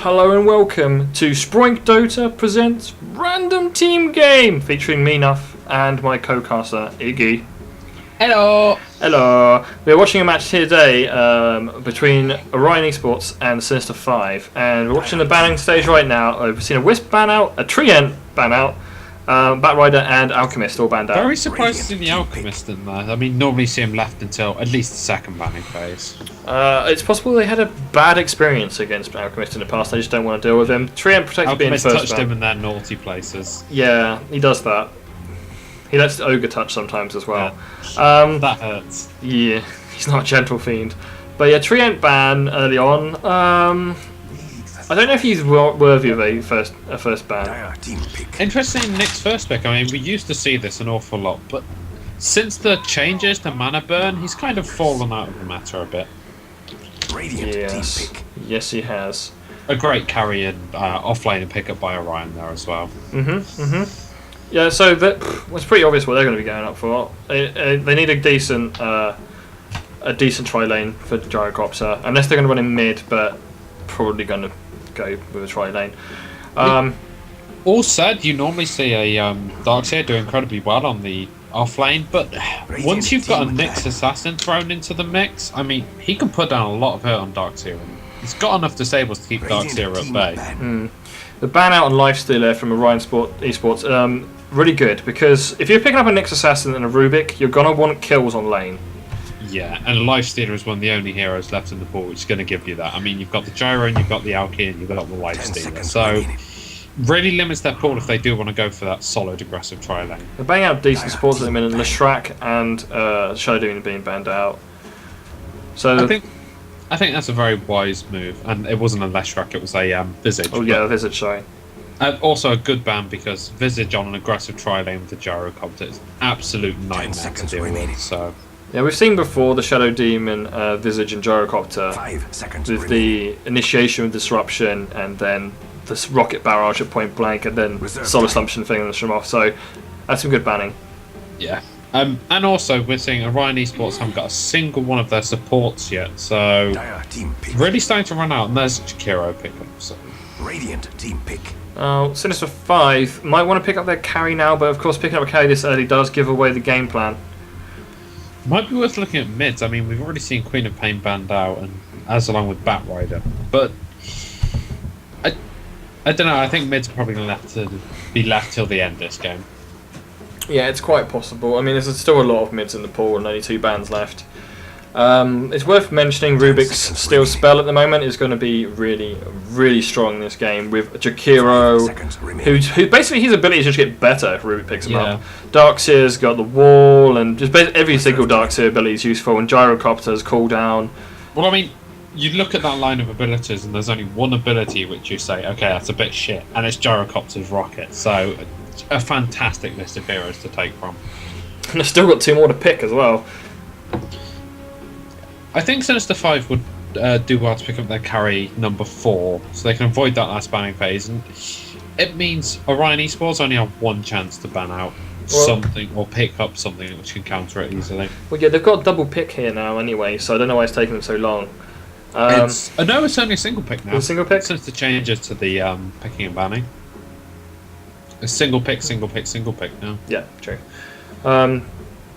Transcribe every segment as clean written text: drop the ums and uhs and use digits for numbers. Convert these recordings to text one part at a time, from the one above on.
Hello and welcome to Sproink Dota presents Random Team Game featuring me, Nuff, and my co-caster, Iggy. Hello! Hello! We're watching a match here today between Orion eSports and Sinister 5, and we're watching the banning stage right now. We've seen a Wisp ban out, a Treant ban out, Batrider and Alchemist all banned out. Very surprised to see the Alchemist in there. I mean, normally see him left until at least the second banning phase. It's possible they had a bad experience against Alchemist in the past, they just don't want to deal with him. Treant protected being first Alchemist touched ban. him in their naughty places. Yeah, he does that. He lets the Ogre touch sometimes as well. Yeah. That hurts. Yeah, he's not a gentle fiend. But yeah, Treant ban early on. I don't know if he's worthy of a first ban. Interesting, Nick's first pick. I mean, we used to see this an awful lot, but since the changes to mana burn, he's kind of fallen out of the meta a bit. Yes, he has. A great carry in offlane and pickup by Orion there as well. Yeah, so it's pretty obvious what they're going to be going up for. They need a decent tri lane for Gyrocopter, unless they're going to run in mid, but probably going to go with a tri lane. All said, you normally see a Darkseer do incredibly well on the offlane, but once you've got a Nyx Assassin thrown into the mix, I mean, he can put down a lot of hurt on Darkseer. He's got enough disables to keep Darkseer at bay. The ban out on Lifestealer from Orion eSports, really good, because if you're picking up a Nyx Assassin and a Rubik, you're going to want kills on lane. Yeah, and Lifestealer is one of the only heroes left in the pool which is going to give you that. I mean, you've got the Gyro, and you've got the Alki, and you've got the Lifestealer. So, really limits their pool if they do want to go for that solid, aggressive tri-lane. They're banging out decent supports at the minute. Leshrac and Shadow being banned out. So I think that's a very wise move, and it wasn't a Leshrac, it was a Visage. Oh yeah, a Visage, sorry. Also a good ban because Visage on an aggressive tri-lane with the Gyrocopter is absolute nightmare to deal with. So. Yeah, we've seen before the Shadow Demon, Visage and Gyrocopter with the initiation of disruption and then this rocket barrage at point blank and then Solar Assumption finishing them off. So that's some good banning. Yeah. And also we're seeing Orion eSports haven't got a single one of their supports yet, so really starting to run out, and there's Jakiro pickup. So. Radiant team pick. Sinister 5 might want to pick up their carry now, but of course picking up a carry this early does give away the game plan. Might be worth looking at mids. I mean, we've already seen Queen of Pain banned out, and as along with Batrider. But I don't know. I think mids are probably going to be left till the end of this game. Yeah, it's quite possible. I mean, there's still a lot of mids in the pool, and only 2 bans left. It's worth mentioning Rubik's Steel Spell at the moment is going to be really, really strong in this game with Jakiro, who basically his ability just get better if Rubik picks him up. Darkseer's got the wall, and just every single Darkseer ability is useful, and Gyrocopter's cooldown. Well, I mean, you look at that line of abilities, and there's only one ability which you say, okay, that's a bit shit, and it's Gyrocopter's Rocket. So, a fantastic list of heroes to take from. And they've still got 2 more to pick as well. I think Sinister 5 would do well to pick up their carry number 4, so they can avoid that last banning phase. And it means Orion eSports only have 1 chance to ban out something or pick up something which can counter it easily. Well, yeah, they've got a double pick here now anyway, so I don't know why it's taking them so long. No, it's only a single pick now. A single pick? Since the changes to the picking and banning. A single pick now. Yeah, true.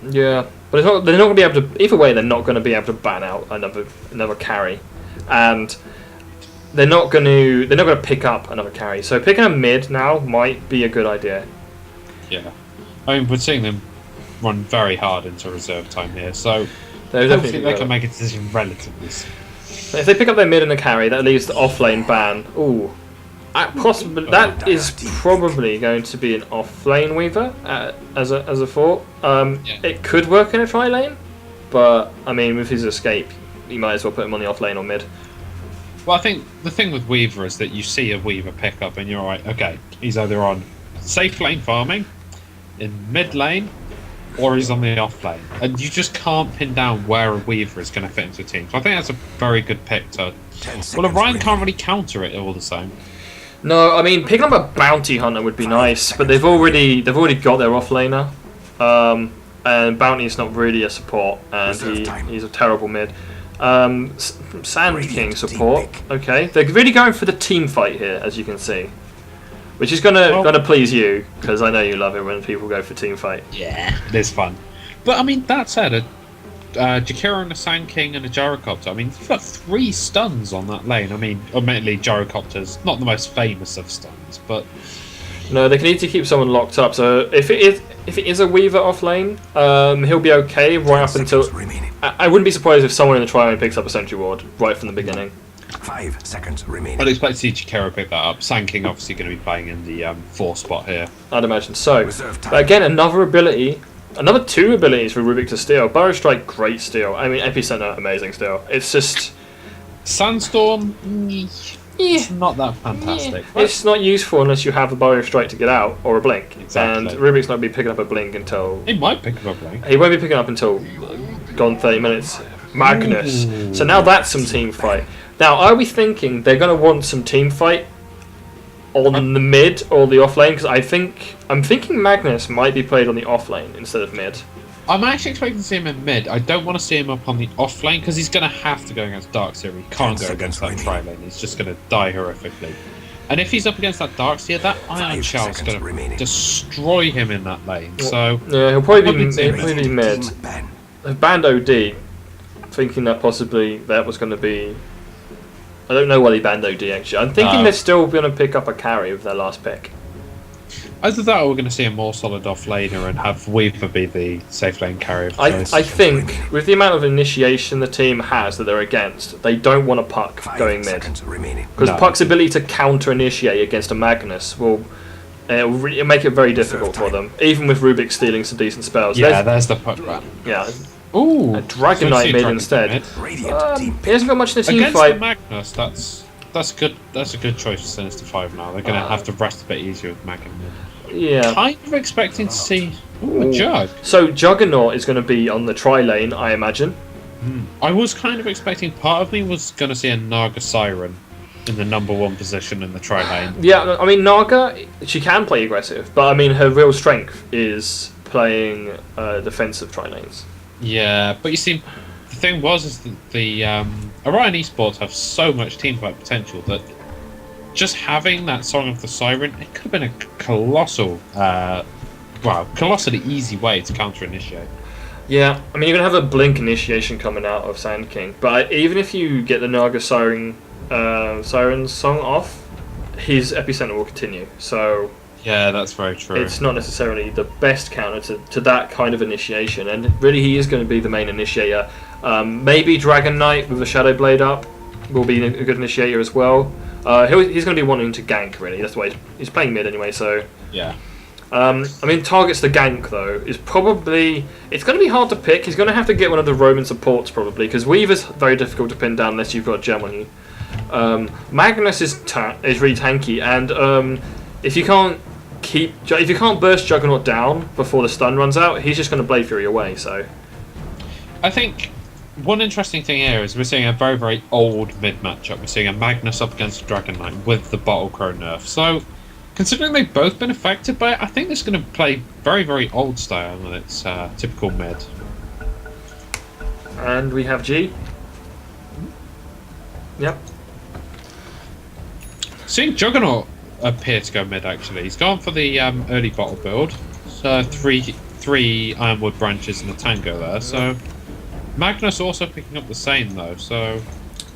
Yeah, but they're not going to be able to. Either way, they're not going to be able to ban out another carry, and they're not going to pick up another carry. So picking a mid now might be a good idea. Yeah, I mean we're seeing them run very hard into reserve time here, so hopefully they can make a decision relatively soon. If they pick up their mid and a carry, that leaves the offlane ban. Ooh. That is probably going to be an off-lane Weaver as a thought. It could work in a tri-lane, but I mean, with his escape, you might as well put him on the off-lane or mid. Well, I think the thing with Weaver is that you see a Weaver pick up and you're like, okay, he's either on safe lane farming, in mid lane, or he's on the off-lane. And you just can't pin down where a Weaver is going to fit into a team. So I think that's a very good pick to... Well, Orion can't really counter it all the same. No, I mean picking up a bounty hunter would be nice, but they've already got their offlaner, and bounty is not really a support, and he's a terrible mid. Sand King support. Okay, they're really going for the team fight here, as you can see, which is gonna please you because I know you love it when people go for team fight. Yeah, it is fun. But I mean, that said, Jakiro and a Sand King and a Gyrocopter. I mean, you've got 3 stuns on that lane. I mean, admittedly, Gyrocopter's not the most famous of stuns, but no, they need to keep someone locked up. So if it is a Weaver off lane, he'll be okay right up until. I wouldn't be surprised if someone in the tri-lane picks up a sentry ward right from the beginning. 5 seconds remaining. I'd expect to see Jakiro pick that up. Sand King obviously going to be playing in the 4 spot here. I'd imagine so. But again, another ability. Another 2 abilities for Rubik to steal. Burrow Strike, great steal. I mean, Epicenter, amazing steal. It's just... Sandstorm, it's not that fantastic. Yeah. It's not useful unless you have a Burrow Strike to get out, or a Blink. Exactly. And Rubik's not be picking up a Blink until... He might pick up a Blink. He won't be picking up until gone 30 minutes. Magnus. Ooh. So now that's some team fight. Now, are we thinking they're going to want some team fight on the mid or the off lane? Because I'm thinking Magnus might be played on the off lane instead of mid. I'm actually expecting to see him in mid. I don't want to see him up on the off lane because he's going to have to go against Darkseer. He can't go against that tri lane. He's just going to die horrifically. And if he's up against that Darkseer, that Iron Shell's going to destroy him in that lane. So yeah, he'll probably be mid. They've banned OD, thinking that possibly that was going to be. I don't know why they banned OD actually. I'm thinking they're still going to pick up a carry with their last pick. Either that or we're going to see a more solid off laner and have Weaver be the safe lane carry. I think with the amount of initiation the team has that they're against, they don't want a Puck going mid. Because Puck's ability to counter initiate against a Magnus will make it very difficult for them, even with Rubik stealing some decent spells. Yeah, there's the Puck ban. Yeah. Ooh, a Dragon Knight mid instead. He hasn't got much in the team against fight. The Magnus, that's good. That's a good choice for Sinister 5 now. They're going to have to rest a bit easier with Magnus. Yeah. Kind of expecting to see a Jug. So Juggernaut is going to be on the tri lane, I imagine. I was kind of expecting. Part of me was going to see a Naga Siren in the #1 position in the tri lane. Yeah, I mean Naga, she can play aggressive, but I mean her real strength is playing defensive tri lanes. Yeah, but you see, the thing is that the Orion eSports have so much teamfight potential that just having that Song of the Siren, it could have been a colossally easy way to counter initiate. Yeah, I mean you're gonna have a Blink initiation coming out of Sand King, but even if you get the Naga Siren song off, his Epicenter will continue. So. Yeah, that's very true. It's not necessarily the best counter to that kind of initiation, and really he is going to be the main initiator. Maybe Dragon Knight with the Shadow Blade up will be a good initiator as well. He's going to be wanting to gank, really. That's why he's playing mid anyway, so... Yeah. I mean, targets to gank, though, is probably... It's going to be hard to pick. He's going to have to get one of the Roman supports, probably, because Weaver's very difficult to pin down unless you've got a gem on you. Magnus is really tanky, and if you can't burst Juggernaut down before the stun runs out, he's just going to Blade Fury away. So, I think one interesting thing here is we're seeing a very, very old mid matchup. We're seeing a Magnus up against a Dragon Knight with the Bottle Crow nerf. So, considering they've both been affected by it, I think this is going to play very, very old style with its typical mid. And we have G. Yep. Seeing Juggernaut appear to go mid actually. He's gone for the early bottle build. So three Ironwood branches and a tango there. So Magnus also picking up the same though. So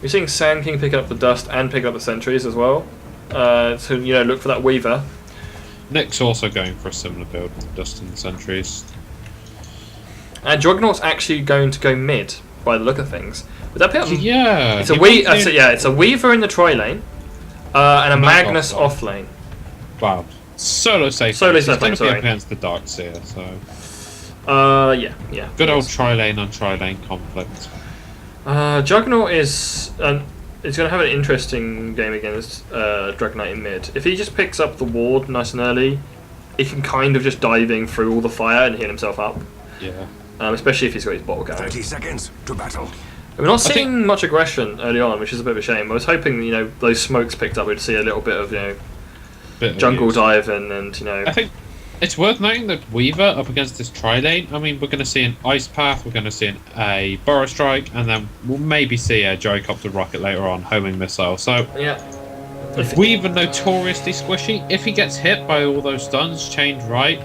you're seeing Sand King picking up the dust and picking up the sentries as well. So look for that Weaver. Nick's also going for a similar build with the dust and the sentries. And Juggernaut's actually going to go mid by the look of things. Would that be Yeah. It's a Weaver in the tri lane. And a Magnus off lane. Wow. Solo safe. Solo lane. safe lane, sorry. Against the Darkseer, so. Yeah. Good old tri-lane on tri-lane conflict. Juggernaut is going to have an interesting game against Dragon Knight in mid. If he just picks up the ward nice and early, he can kind of just diving through all the fire and heal himself up. Yeah. Especially if he's got his bottle going. 30 seconds to battle. We're not seeing much aggression early on, which is a bit of a shame. I was hoping, Mm. those smokes picked up, we'd see a little bit of, jungle dive and. I think It's worth noting that Weaver up against this tri-lane, I mean, we're going to see an Ice Path, we're going to see a Burrow Strike, and then we'll maybe see a Gyrocopter Rocket later on, homing missile. So, Yeah. Weaver notoriously squishy. If he gets hit by all those stuns chained right,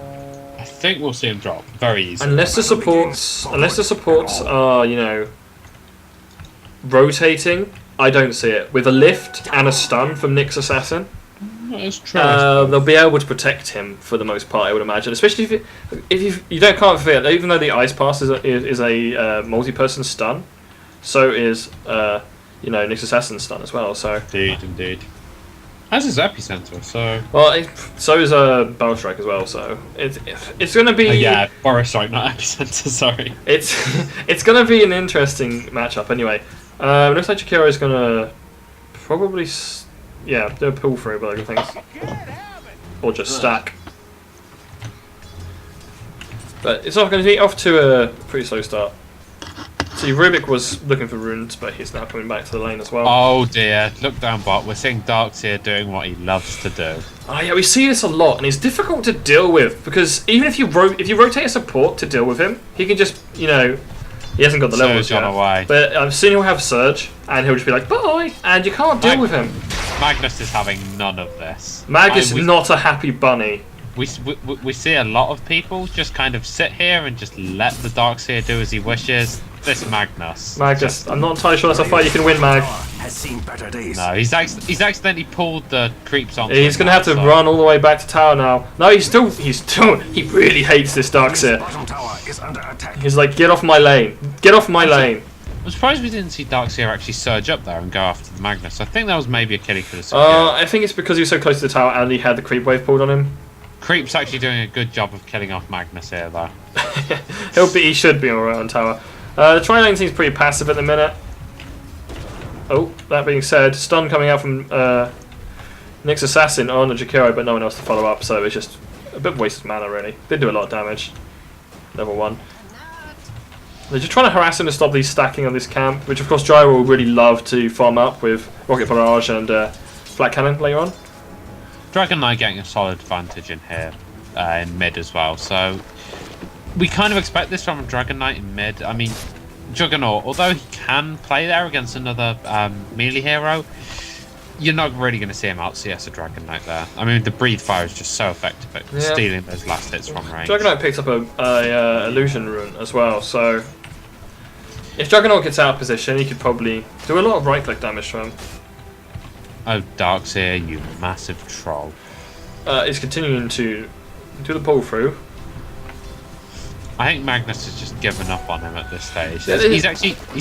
I think we'll see him drop very easily. Unless the supports are, you know, rotating, I don't see it. With a lift and a stun from Nyx Assassin, It's true. they'll be able to protect him for the most part, I would imagine. Especially if you can't forget, even though the Ice Pass is a multi-person stun, so is you know, Nyx Assassin's stun as well. So Indeed. As is Epicenter, so... well, so is Barrel Strike as well. So it's going to be yeah, Burrow Strike, not Epicenter. Sorry. It's going to be an interesting matchup. Anyway, looks like Jakiro is going to probably do a pull through, but I think, or just stack. But it's not going to be off to a pretty slow start. See, Rubik was looking for runes, but he's now coming back to the lane as well. Oh dear, look down bot. We're seeing Darkseer doing what he loves to do. Oh yeah, we see this a lot, and it's difficult to deal with because even if you rotate a support to deal with him, he can just, you know, he hasn't got the levels yet. Away. But soon he'll have Surge, and he'll just be like, bye, and you can't deal with him. Magnus is having none of this. Magnus is not a happy bunny. We see a lot of people just kind of sit here and just let the Darkseer do as he wishes. This Magnus, I'm not entirely sure that's a fight you can win, Mag. Has seen better days. No, he's accidentally pulled the creeps on. He's going to have to run all the way back to tower now. No, he really hates this Darkseer. Bottom tower is under attack. He's like, get off my lane. Get off my lane. I'm surprised we didn't see Darkseer actually surge up there and go after the Magnus. I think that was maybe a kill he could have secured. I think it's because he was so close to the tower and he had the creep wave pulled on him. Creep's actually doing a good job of killing off Magnus here, though. He should be alright on tower. The tri-lane seems pretty passive at the minute. Oh, that being said, stun coming out from Nyx Assassin on the Jakiro, but no one else to follow up, so it's just a bit of wasted mana, really. Did do a lot of damage. Level 1. They're just trying to harass him to stop these stacking on this camp, which of course Gyro will really love to farm up with Rocket Barrage and Flat Cannon later on. Dragon Knight getting a solid advantage in here, in mid as well, so we kind of expect this from a Dragon Knight in mid. I mean, Juggernaut, although he can play there against another melee hero, you're not really going to see him out CS a Dragon Knight there. I mean, the Breathe Fire is just so effective at stealing those last hits from range. Juggernaut picks up a Illusion Rune as well, so if Juggernaut gets out of position, he could probably do a lot of right-click damage to him. Oh, Darkseer, you massive troll. He's continuing to do the pull through. I think Magnus has just given up on him at this stage. He's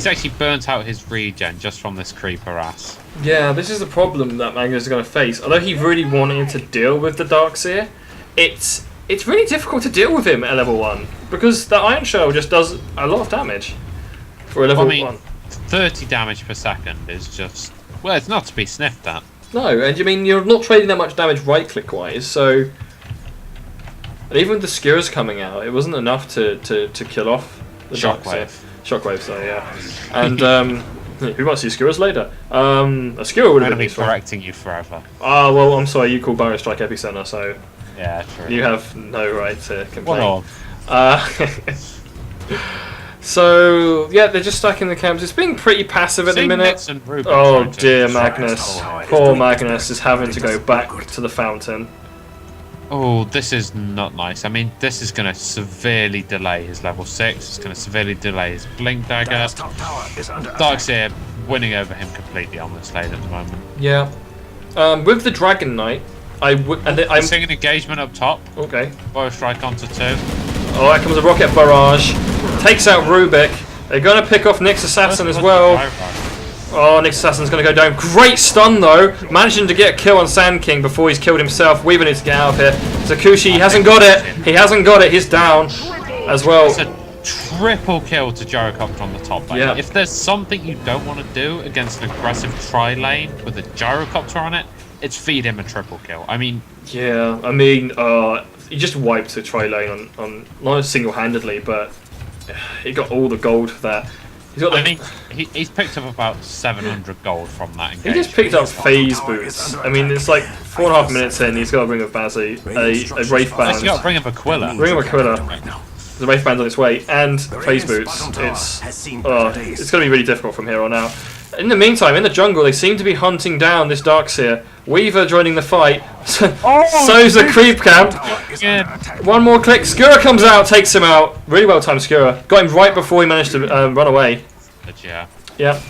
actually burnt out his regen just from this creeper ass. Yeah, this is the problem that Magnus is going to face. Although he really wanted to deal with the Darkseer, it's really difficult to deal with him at level 1 because the Iron Shell just does a lot of damage for a level 1. 30 damage per second is just, well, it's not to be sniffed at. No, and you mean you're not trading that much damage right-click wise, so. And even with the skewers coming out, it wasn't enough to kill off the Shockwave. Shockwave, so yeah. And who might see skewers later? A skewer would have been useful. correcting you forever. Ah, well, I'm sorry, you call Barrow Strike Epicenter, so Yeah, true. you have no right to complain. What So yeah, they're just stuck in the camps. It's being pretty passive at the minute. Oh dear, Magnus. Poor Magnus is having to go back to the fountain. Oh, this is not nice. I mean, this is going to severely delay his level 6. It's going to severely delay his Blink Dagger. Darkseer winning over him completely on this lane at the moment. Yeah. With the Dragon Knight, I'm seeing an engagement up top. Okay. Bow strike onto 2. Oh, here comes a Rocket Barrage. Takes out Rubik. They're going to pick off Nyx Assassin as well. Oh, Nyx Assassin's going to go down. Great stun, though. Managing to get a kill on Sand King before he's killed himself. Weaver needs to get out of here. Zakushi, he hasn't got it. He hasn't got it. He's down as well. It's a triple kill to Gyrocopter on the top lane. Yeah. If there's something you don't want to do against an aggressive tri-lane with a Gyrocopter on it, it's feed him a triple kill. I mean... Yeah, I mean, he just wiped the tri-lane on not single-handedly, but he got all the gold for that. He's got I mean, he's picked up about 700 gold from that engagement. he just picked up phase boots. I mean, it's like 4.5 minutes in. He's got to bring up Bazzy, a Wraith Band. He's got to bring up Aquila. Bring up Aquila. The Wraith Band's on its way, and phase boots. It's going to be really difficult from here on out. In the meantime, in the jungle, they seem to be hunting down this Darkseer. Weaver joining the fight. So's the creep camp. Yeah. One more click. Skura comes out, takes him out. Really well timed, Skura. Got him right before he managed to run away. But yeah. Yeah.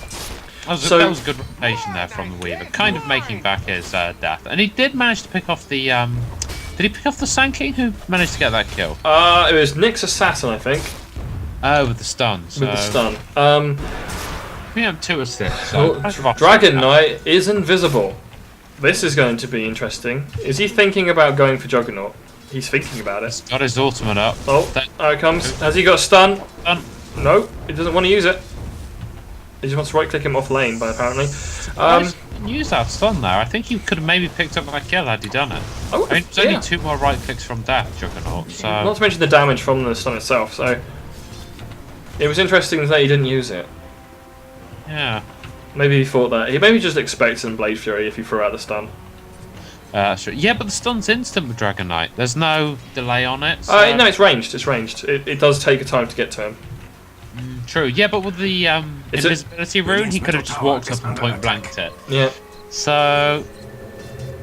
That was good rotation there from the Weaver, kind of making back his death. And he did manage to pick off the. Did he pick off the Sand King? Who managed to get that kill? It was Nyx Assassin, I think. Oh, with the stun. So. With the stun. We have 2 assists. So Dragon Knight is invisible. This is going to be interesting. Is he thinking about going for Juggernaut? He's thinking about it. He's got his ultimate up. Oh, there it comes. Has he got a stun? No, he doesn't want to use it. He just wants to right click him off lane, but apparently. Use that stun there. I think he could have maybe picked up that kill had he done it. Oh, I mean, there's only 2 more right clicks from death, Juggernaut. So. Not to mention the damage from the stun itself, so. It was interesting that he didn't use it. Yeah. Maybe he thought that. He maybe just expects in Blade Fury if he threw out the stun. Sure. Yeah, but the stun's instant with Dragon Knight. There's no delay on it. So. No, it's ranged. It's ranged. It does take a time to get to him. True. Yeah, but with the invisibility rune, he could have just walked up and point blanked it. Yeah. So.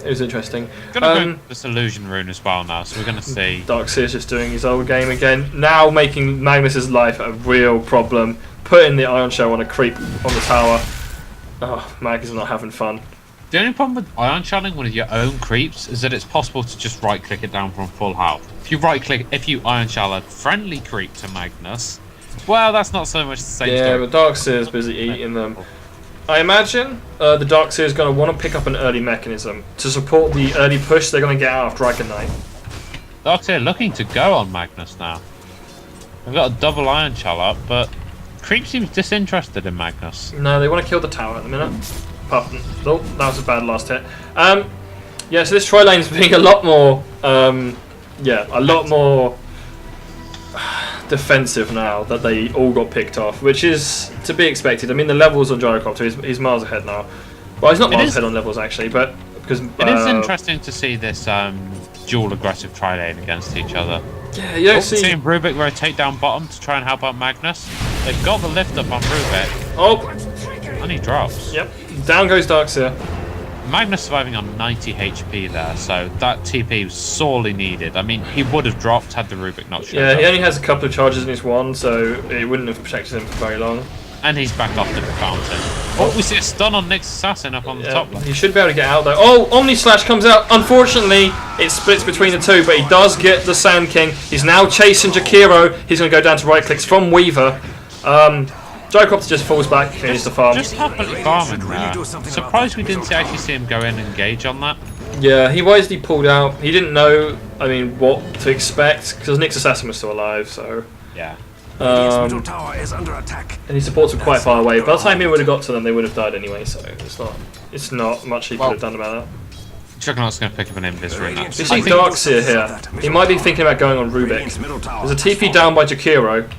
It was interesting. Gonna go this illusion rune as well now, so we're gonna see. Darkseer's just doing his old game again. Now making Magnus's life a real problem. Putting the Ion Shell on a creep on the tower. Oh, Mag is not having fun. The only problem with Ion Shelling one of your own creeps is that it's possible to just right click it down from full health. If you Ion Shell a friendly creep to Magnus, well, that's not so much the same Yeah, story. but Darkseer's busy eating them. I imagine the Darkseer is going to want to pick up an early mechanism to support the early push they're going to get out of Dragon Knight. Darkseer looking to go on Magnus now. We've got a double Ion Shell up, but Creep seems disinterested in Magnus. No, they want to kill the tower at the minute. Apart from, oh, that was a bad last hit. Yeah, so this Troy lane is being a lot more, defensive now that they all got picked off, which is to be expected. I mean, the levels on Gyrocopter, he's miles ahead now. Well, he's not miles ahead on levels actually, but because it is interesting to see this dual aggressive tri lane against each other. Yeah, you don't see. Seeing Rubik rotate down bottom to try and help out Magnus. They've got the lift up on Rubik. Oh, and he drops. Yep, down goes Darkseer. Magnus surviving on 90 HP there, so that TP was sorely needed. I mean, he would have dropped had the Rubik not showed up. He only has a couple of charges in his wand, so it wouldn't have protected him for very long. And he's back off the fountain. Oh, we see a stun on Nyx Assassin up on the top left. He should be able to get out though. Oh, Omni Slash comes out. Unfortunately, it splits between the two, but he does get the Sand King. He's now chasing Jakiro. He's going to go down to right clicks from Weaver. Gyrocopter just falls back and finishes the farm. Just happily farming there. Surprised we didn't actually see him go in and engage on that. Yeah, he wisely pulled out. He didn't know, what to expect, because Nyx Assassin was still alive, so... Yeah. Tower is under attack. And he supports them quite far away. By the time he would have got to them, they would have died anyway, so it's not much he could have done about that. Juggernaut's going to pick up an invis ring. You see Darkseer here. He might be thinking about going on Rubik. There's a TP down by Jakiro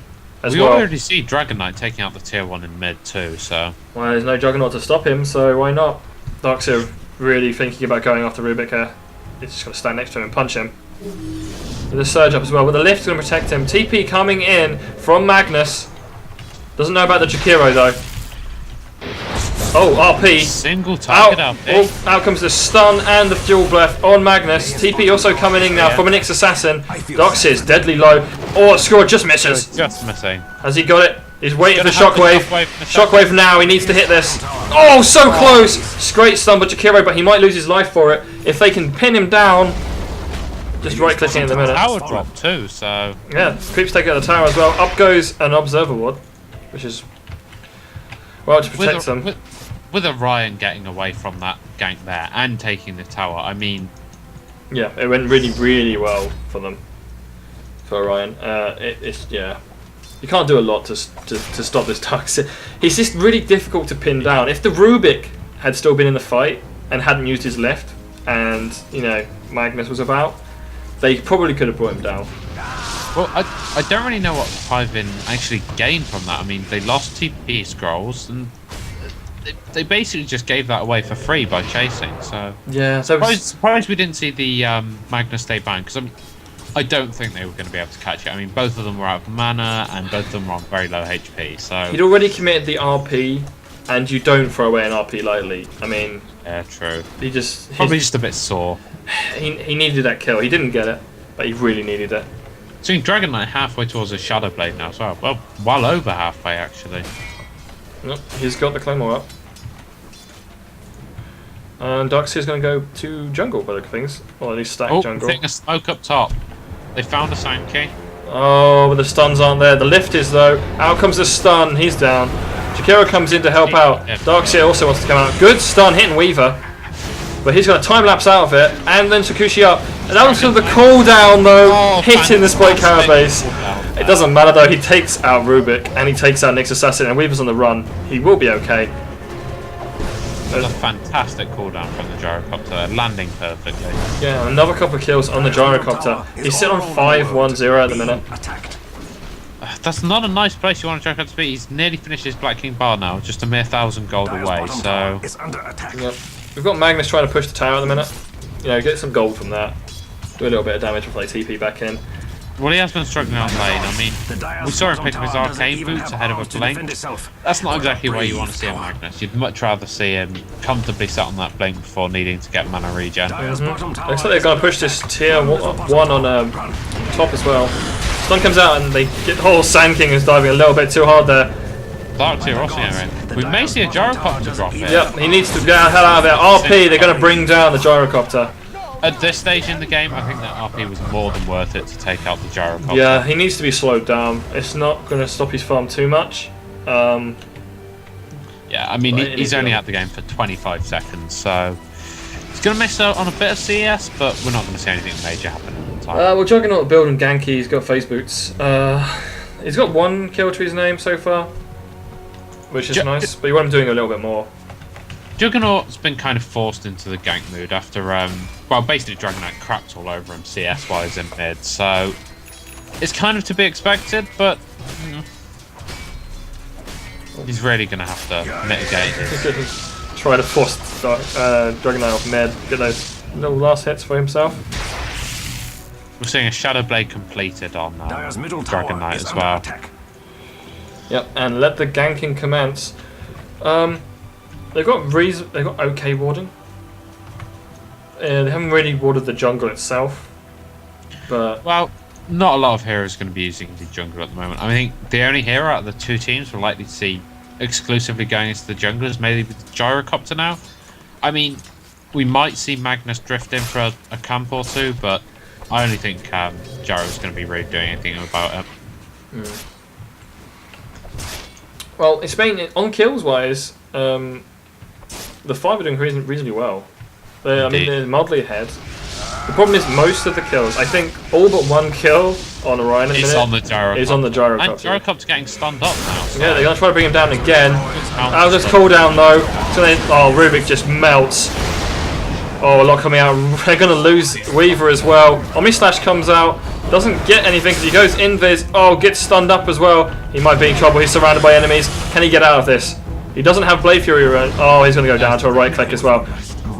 as we well. already see Dragon Knight taking out the tier 1 in mid too, so... Well, there's no Juggernaut to stop him, so why not? Darkseer really thinking about going after Rubik here. He's just going to stand next to him and punch him. With a surge up as well, but the lift's going to protect him. TP coming in from Magnus. Doesn't know about the Jakiro though. Oh, RP. Single target RP. Oh, out comes the stun and the fuel breath on Magnus. TP also coming in now from an Nyx Assassin. Darkseer's deadly low. Oh, Skura just misses. Just missing. Has he got it? He's waiting for Shockwave. Shockwave now, he needs to hit this. Oh, so close! Great stun by Jakiro, but he might lose his life for it. If they can pin him down, just right clicking in the minute. Tower drop too, so... Yeah, creeps take out the tower as well. Up goes an Observer Ward, which is... well, to protect them. With Orion getting away from that gank there and taking the tower, I mean... Yeah, it went really, really well for them. For Orion. Yeah. You can't do a lot to stop this Darkseer. He's just really difficult to pin down. If the Rubik had still been in the fight and hadn't used his lift, and, Magnus was about, they probably could have brought him down. Well, I don't really know what Privin actually gained from that. I mean, they lost TP scrolls, and they basically just gave that away for free by chasing. So yeah, so surprised we didn't see the Magnus stay banned, because I don't think they were going to be able to catch it. I mean, both of them were out of mana, and both of them were on very low HP. So he'd already committed the RP, and you don't throw away an RP lightly. I mean, yeah, true. He just probably just a bit sore. He needed that kill. He didn't get it, but he really needed it. Seeing Dragon Knight halfway towards a Shadow Blade now as well. Well over halfway actually. Yep, he's got the Claymore up. And Darkseer's going to go to jungle by the look of things. Or at least stack jungle. I think a smoke up top. They found a Sankey. Oh, but the stuns aren't there. The lift is though. Out comes the stun. He's down. Jakiro comes in to help out. Darkseer also wants to come out. Good stun hitting Weaver. But he's going to time lapse out of it. And then Sakushi up. And that was for the cooldown though. Hitting the Spike Carabase. It doesn't matter though. He takes out Rubik. And he takes out Nyx Assassin. And Weaver's on the run. He will be okay. That was a fantastic cooldown from the gyrocopter, landing perfectly. Yeah, another couple of kills on the gyrocopter. He's sitting on 5-1-0 at the minute. That's not a nice place you want a gyrocopter to be. He's nearly finished his Black King bar now, just a mere 1,000 gold away, so... Yep. We've got Magnus trying to push the tower at the minute. You know, get some gold from that. Do a little bit of damage and play TP back in. Well, he has been struggling on lane. I mean, we saw him pick up his arcane boots ahead of a blink. That's not exactly where you want to see a Magnus. You'd much rather see him comfortably sat on that blink before needing to get mana regen. Looks like they're going to push this tier 1 on top as well. Stun comes out and they get... Oh, Sand King is diving a little bit too hard there. Darkseer also in. We may see a gyrocopter drop here. Yep, he needs to get the hell out of there. RP, they're going to bring down the gyrocopter. At this stage in the game, I think that RP was more than worth it to take out the gyrocopter. Yeah, he needs to be slowed down. It's not going to stop his farm too much. Yeah, I mean, he's only out the game for 25 seconds, so he's going to miss out on a bit of CS, but we're not going to see anything major happen in the time. Well, Juggernaut building Ganky. He's got phase boots. He's got 1 kill to his name so far, which is nice, but you want him doing a little bit more. Juggernaut's been kind of forced into the gank mood after, well, basically Dragon Knight crapped all over him CS-wise in mid, so it's kind of to be expected, but you know, he's really going to have to mitigate his... Try to force Dragon Knight off mid, get those little last hits for himself. We're seeing a Shadow Blade completed on Dragon Knight as well. Yep, and let the ganking commence. They've got okay warding. They haven't really warded the jungle itself, but well, not a lot of heroes are going to be using the jungle at the moment. I think the only hero out of the 2 teams we're likely to see exclusively going into the jungle is maybe the gyrocopter now. I mean, we might see Magnus drift in for a camp or 2, but I only think Gyro's going to be really doing anything about it. Well, it's been on kills wise. The 5 are doing reasonably well. I mean, they're mildly ahead. The problem is most of the kills, I think all but 1 kill on Orion is on the gyrocopter. Is on the gyrocopter. And gyrocopter's getting stunned up now. So. Yeah, they're going to try to bring him down again. Out of this cooldown though. So Rubik just melts. Oh, a lot coming out. They're going to lose Weaver as well. Omnislash comes out. Doesn't get anything because he goes invis. Oh, gets stunned up as well. He might be in trouble. He's surrounded by enemies. Can he get out of this? He doesn't have Blade Fury around. Oh, he's going to go down to a right click as well.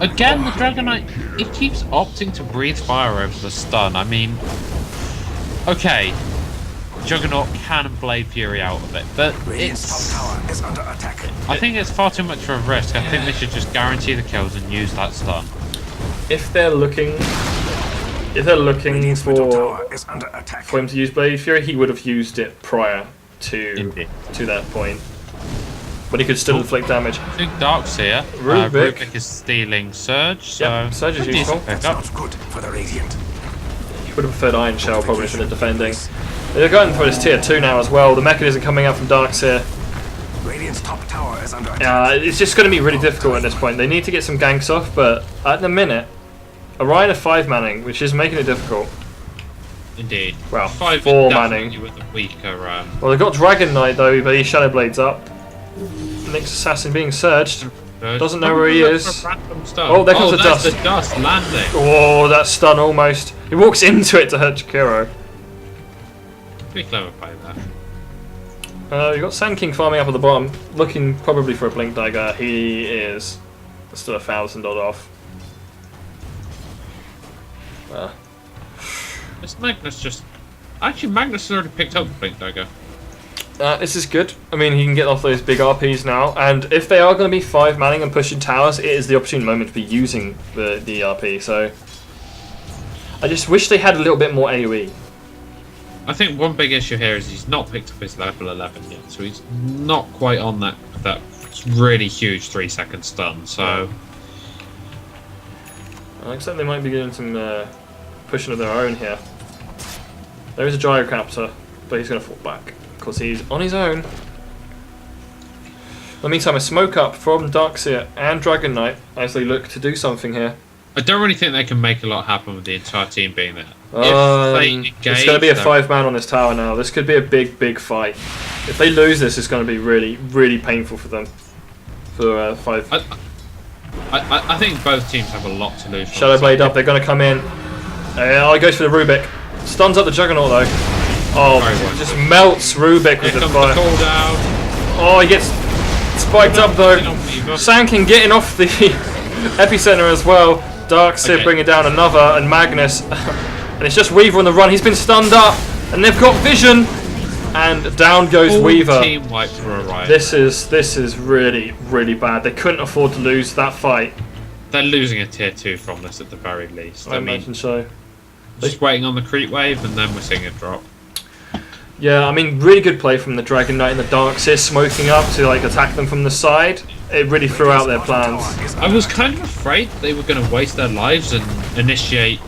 Again, the Dragon Knight, he keeps opting to breathe fire over the stun. I mean, okay, Juggernaut can Blade Fury out of it, but it's... I think it's far too much of a risk. I think they should just guarantee the kills and use that stun. If they're looking for him to use Blade Fury, he would have used it prior to that point. But he could still inflict damage. I think Darkseer. Rubik is stealing Surge, so... Yep, Surge is useful. Sounds good for the Radiant. He would have preferred Iron Shell probably for the defending. They're going for this tier 2 now as well. The mechanism coming out from Darkseer. Radiant's top tower is under attack. Yeah, it's just going to be really difficult at this point. They need to get some ganks off, but at the minute, Orion are 5 manning, which is making it difficult. Indeed. Well, 4 manning. With the weaker, well, they've got Dragon Knight though, but he's Shadow Blades up. Nyx Assassin being surged. Doesn't know where he is. Oh, there comes the dust. The dust landing. Oh, that stun almost. He walks into it to hurt Jakiro. Pretty clever play there. You've got Sand King farming up at the bottom, looking probably for a Blink Dagger. He is still 1,000 odd off. Is Magnus just... Actually, Magnus has already picked up the Blink Dagger. This is good. I mean, he can get off those big RPs now, and if they are going to be 5-manning and pushing towers, it is the opportune moment to be using the RP, so... I just wish they had a little bit more AoE. I think one big issue here is he's not picked up his level 11 yet, so he's not quite on that really huge 3-second stun, so... Except they might be doing some pushing of their own here. There is a Gyrocopter, but he's going to fall back, because he's on his own. In the meantime, a smoke up from Darkseer and Dragon Knight as they look to do something here. I don't really think they can make a lot happen with the entire team being there. If they engage, it's going to be a 5-man on this tower now. This could be a big fight. If they lose this, it's going to be really painful for them. For 5. I think both teams have a lot to lose. Shadowblade up, they're going to come in. He goes for the Rubik. Stuns up the Juggernaut though. Oh, it just melts Rubik with the fire. Oh, he gets spiked up though. Sand King getting off the epicenter as well. Darkseer bringing down another, and Magnus. And it's just Weaver on the run. He's been stunned up, and they've got vision. And down goes Weaver. Team wiped for Orion. This is really bad. They couldn't afford to lose that fight. They're losing a tier 2 from this at the very least. I imagine so. Just waiting on the creep wave, and then we're seeing a drop. Yeah, I mean, really good play from the Dragon Knight and the Darkseer, smoking up to like attack them from the side. It really threw out their plans. I was kind of afraid they were going to waste their lives and initiate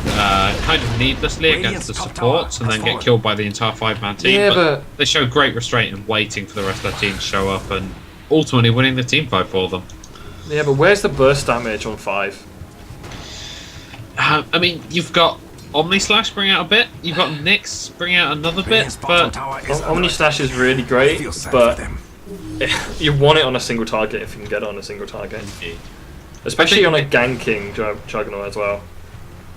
kind of needlessly against the supports and then get killed by the entire 5-man team. Yeah, but they showed great restraint and waiting for the rest of their team to show up and ultimately winning the team fight for them. Yeah, but where's the burst damage on 5? I mean, you've got Omni Slash bring out a bit, you've got Nyx bring out another bit, but Omni Slash is really great, but you want it on a single target if you can get it on a single target. Especially on a ganking Juggernaut as well.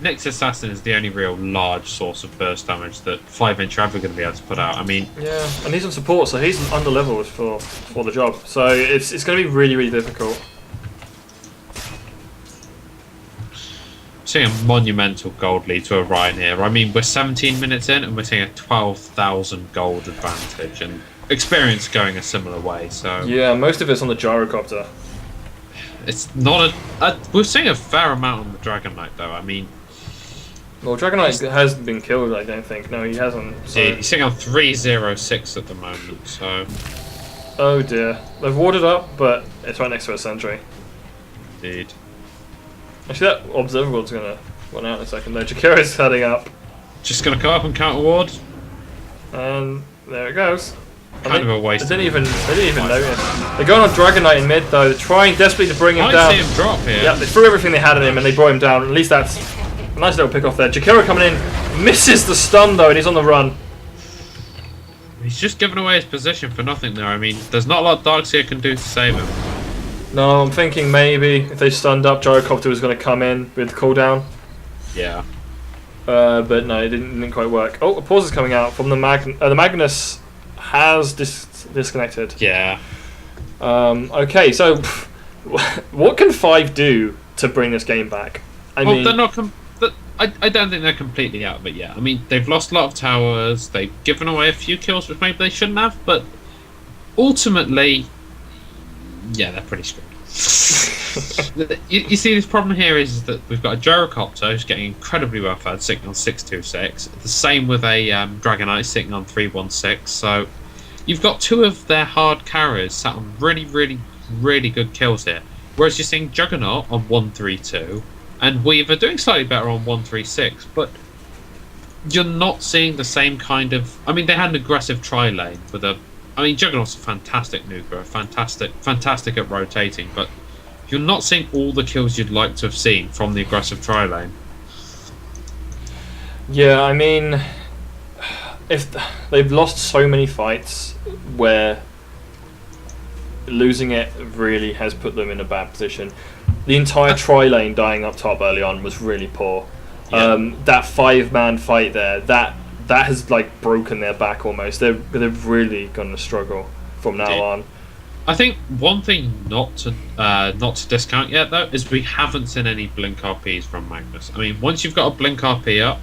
Nyx Assassin is the only real large source of burst damage that 5-inch are ever going to be able to put out. I mean, yeah, and he's on support, so he's under leveled for the job. So it's going to be really difficult. Seeing a monumental gold lead to Orion here. I mean, we're 17 minutes in and we're seeing a 12,000 gold advantage, and experience going a similar way. So yeah, most of it's on the Gyrocopter. It's not we're seeing a fair amount on the Dragon Knight though. I mean, well, Dragon Knight has been killed, I don't think. No, he hasn't. So. Yeah, he's sitting on 306 at the moment. So oh dear, they've warded up, but it's right next to a sentry. Indeed. Actually, that observable's gonna run out in a second though. Jakira's heading up. Just gonna come up and counter ward. And there it goes. Kind of a waste. They didn't even notice. They're going on Dragon Knight in mid though. They're trying desperately to bring him down. I see him drop here. Yeah, they threw everything they had at him and they brought him down. At least that's a nice little pick off there. Jakira coming in, misses the stun though, and he's on the run. He's just given away his position for nothing there. I mean, there's not a lot Darkseer can do to save him. No, I'm thinking maybe if they stunned up, Gyrocopter was going to come in with cooldown. Yeah. But no, it didn't quite work. Oh, a pause is coming out from the Magnus has disconnected. Yeah. Okay, so what can 5 do to bring this game back? I mean, they're not. I don't think they're completely out of it yet. I mean, they've lost a lot of towers. They've given away a few kills, which maybe they shouldn't have. But ultimately, yeah, they're pretty screwed. you see, this problem here is that we've got a Gyrocopter who's getting incredibly well fed, sitting on 626. The same with a Dragon Knight sitting on 316. So you've got 2 of their hard carriers sat on really good kills here. Whereas you're seeing Juggernaut on 132 and Weaver doing slightly better on 136. But you're not seeing the same kind of... I mean, they had an aggressive tri-lane with a... I mean, Juggernaut's a fantastic nuker, fantastic at rotating, but you're not seeing all the kills you'd like to have seen from the aggressive tri-lane. Yeah, I mean, if they've lost so many fights where losing it really has put them in a bad position. The entire tri-lane dying up top early on was really poor. Yeah. That 5-man fight there, that that has like broken their back almost. They're really going to struggle from now on. I think one thing not to discount yet though is we haven't seen any blink RPs from Magnus. I mean, once you've got a blink RP up,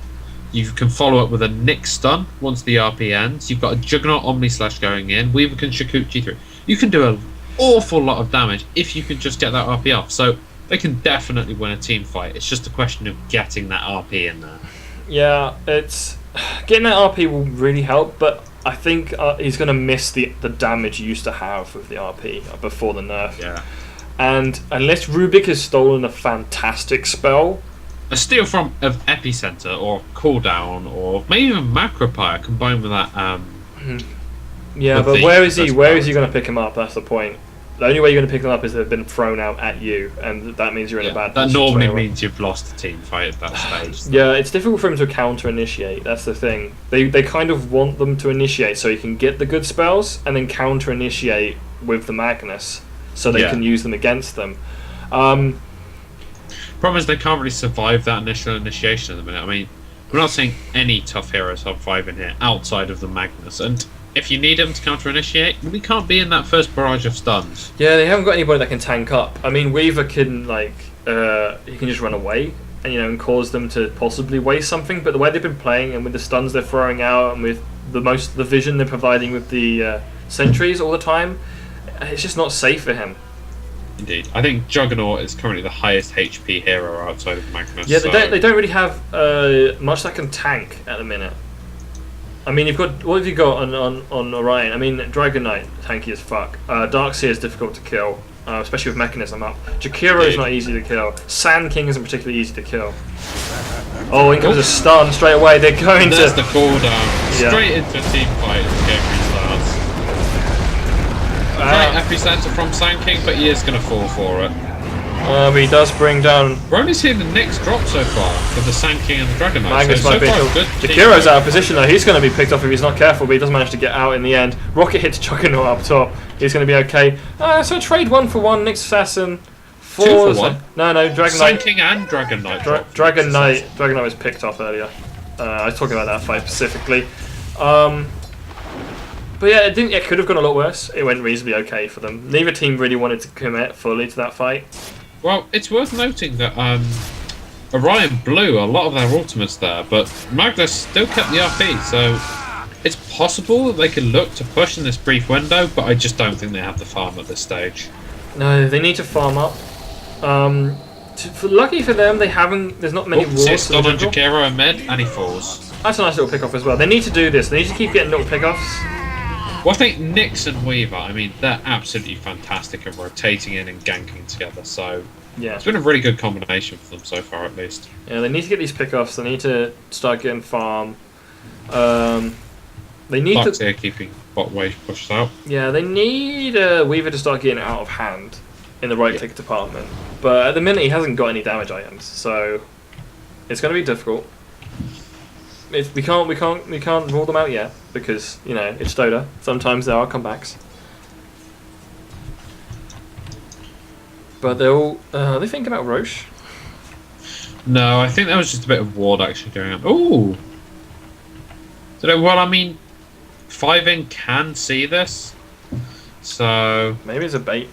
you can follow up with a Nick stun once the RP ends. You've got a Juggernaut Omni Slash going in. Weaver can Shikuchi through. You can do an awful lot of damage if you can just get that RP off. So they can definitely win a team fight. It's just a question of getting that RP in there. Yeah, it's getting that RP will really help, but I think he's going to miss the damage he used to have with the RP before the nerf. Yeah. And unless Rubik has stolen a fantastic spell, a steal from of Epicenter or cooldown or maybe even Macropire combined with that. Yeah, but where is he? Where is he going to pick him up? That's the point. The only way you're going to pick them up is they've been thrown out at you, and that means you're in a bad position. That normally means you've lost the team fight at that stage. So. Yeah, it's difficult for him to counter-initiate. That's the thing. They kind of want them to initiate so he can get the good spells, and then counter-initiate with the Magnus, so they can use them against them. Problem is they can't really survive that initial initiation at the minute. I mean, we're not seeing any tough heroes surviving here outside of the Magnus, and if you need him to counter-initiate, we can't be in that first barrage of stuns. Yeah, they haven't got anybody that can tank up. I mean, Weaver can he can just run away and and cause them to possibly waste something. But the way they've been playing and with the stuns they're throwing out and with the vision they're providing with the sentries all the time, it's just not safe for him. Indeed, I think Juggernaut is currently the highest HP hero outside of Magnus. Yeah, they don't really have much that can tank at the minute. I mean, what have you got on Orion? I mean, Dragon Knight, tanky as fuck. Darkseer is difficult to kill, especially with Mechanism up. Jakiro is not easy to kill. Sand King isn't particularly easy to kill. Oh, in comes a stun straight away. They're going There's the cooldown. Straight into a team fight and game restarts. Great epicenter from Sand King, but he is going to fall for it. He does bring down... We're only seeing the Nyx drop so far with the Sand King and the Dragon Knight. Magnus might be good. Jakiro's out of position though. He's going to be picked off if he's not careful, but he does manage to get out in the end. Rocket hits Juggernaut up top. He's going to be okay. So trade 1 for 1. Nyx Assassin. 4 2 for 1? No, Dragon Knight. Sand King and Dragon Knight. Dragon Knight was picked off earlier. I was talking about that fight specifically. But yeah, it could have gone a lot worse. It went reasonably okay for them. Neither team really wanted to commit fully to that fight. Well, it's worth noting that Orion blew a lot of their ultimates there, but Magnus still kept the RP, so it's possible that they can look to push in this brief window, but I just don't think they have the farm at this stage. No, they need to farm up. Lucky for them, there's not many wars. It's on Jakiro in mid, and he falls. That's a nice little pick-off as well. They need to do this. They need to keep getting little pick-offs. Well, I think Nyx and Weaver, I mean, they're absolutely fantastic at rotating in and ganking together, so it's been a really good combination for them so far, at least. Yeah, they need to get these pick-offs, they need to start getting farm. They need to... keeping bot wave pushed out. Yeah, they need Weaver to start getting out of hand in the right-click department, but at the minute he hasn't got any damage items, so it's going to be difficult. We can't rule them out yet because it's Dota. Sometimes there are comebacks, but they're all. Are they thinking about Roche? No, I think that was just a bit of ward action going on. Ooh. Well, I mean, 5-in can see this, so maybe it's a bait.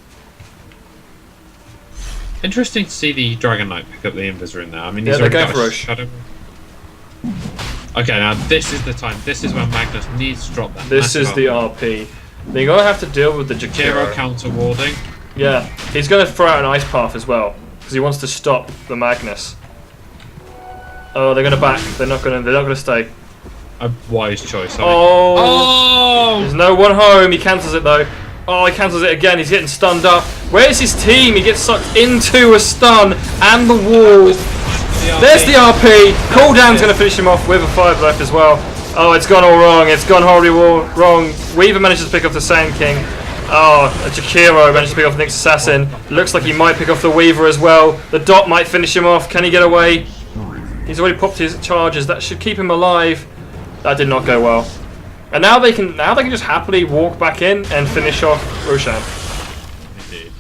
Interesting to see the Dragon Knight pick up the Invis rune now. I mean, they're going for Roche. Okay, now this is the time. This is when Magnus needs to drop that. This is the RP. They're going to have to deal with the Jakiro counter warding. Yeah, he's going to throw out an ice path as well because he wants to stop the Magnus. Oh, they're going to back. They're not going to stay. A wise choice. Oh! There's no one home. He cancels it though. Oh, he cancels it again. He's getting stunned up. Where's his team? He gets sucked into a stun and the wall. There's the RP. Cooldown's going to finish him off with a 5 left as well. Oh, it's gone all wrong. It's gone horribly wrong. Weaver manages to pick off the Sand King. Oh, Jakiro manages to pick off the Nyx Assassin. Looks like he might pick off the Weaver as well. The Dot might finish him off. Can he get away? He's already popped his charges. That should keep him alive. That did not go well. And now they can just happily walk back in and finish off Roshan. Indeed.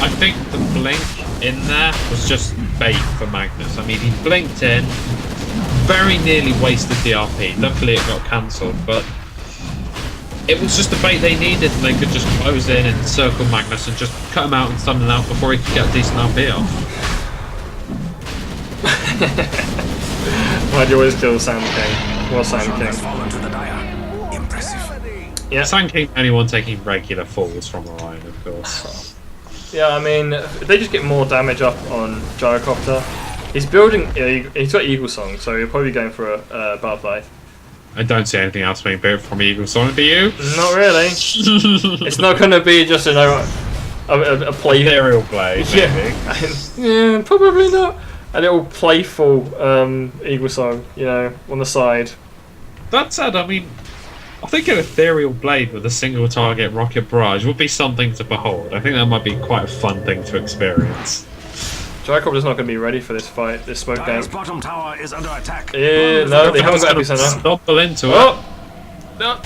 I think the blink in there was just bait for Magnus. I mean, he blinked in, very nearly wasted the RP. Luckily it got cancelled, but it was just the bait they needed, and they could just close in and circle Magnus and just cut him out and stun him out before he could get a decent RP off. Why'd you always kill Sand King? Well, Sand King. Yeah. Sand King, anyone taking regular falls from Orion, of course. Yeah, I mean, if they just get more damage up on Gyrocopter. He's building. He's got Eagle Song, so he'll probably be going for a butterfly. I don't see anything else being built from Eagle Song, do you? Not really. It's not going to be just a play. Ethereal Blade, maybe. Yeah, probably not. A little playful Eagle Song, you know, on the side. That said, I mean, I think an Ethereal Blade with a single target rocket barrage would be something to behold. I think that might be quite a fun thing to experience. Gyrocopter's not going to be ready for this fight, this smoke game. Bottom tower is under attack. Yeah, no, they haven't got Epicenter. Stumble into it. Oh! No,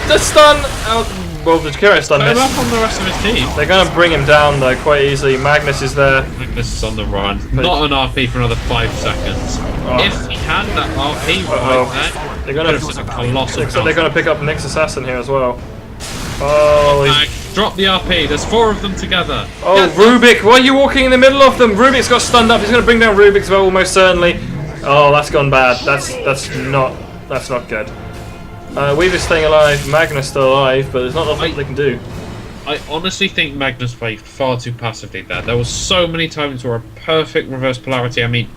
the stun! Oh, well, the Jakiro stun Turn missed. up on the rest of his team. They're going to bring him down, though, quite easily. Magnus is there. Magnus is on the run. Not an RP for another 5 seconds. Oh. If he had that RP right there, they're going a colossal to they're going to pick up Nyx Assassin here as well. Oh, drop the RP. There's 4 of them together. Oh, yes. Rubik! Why are you walking in the middle of them? Rubik's got stunned up. He's going to bring down Rubik as well, almost certainly. Oh, that's gone bad. That's not good. Weaver's staying alive. Magnus still alive, but there's not nothing they can do. I honestly think Magnus played far too passively there. There was so many times where a perfect reverse polarity. I mean,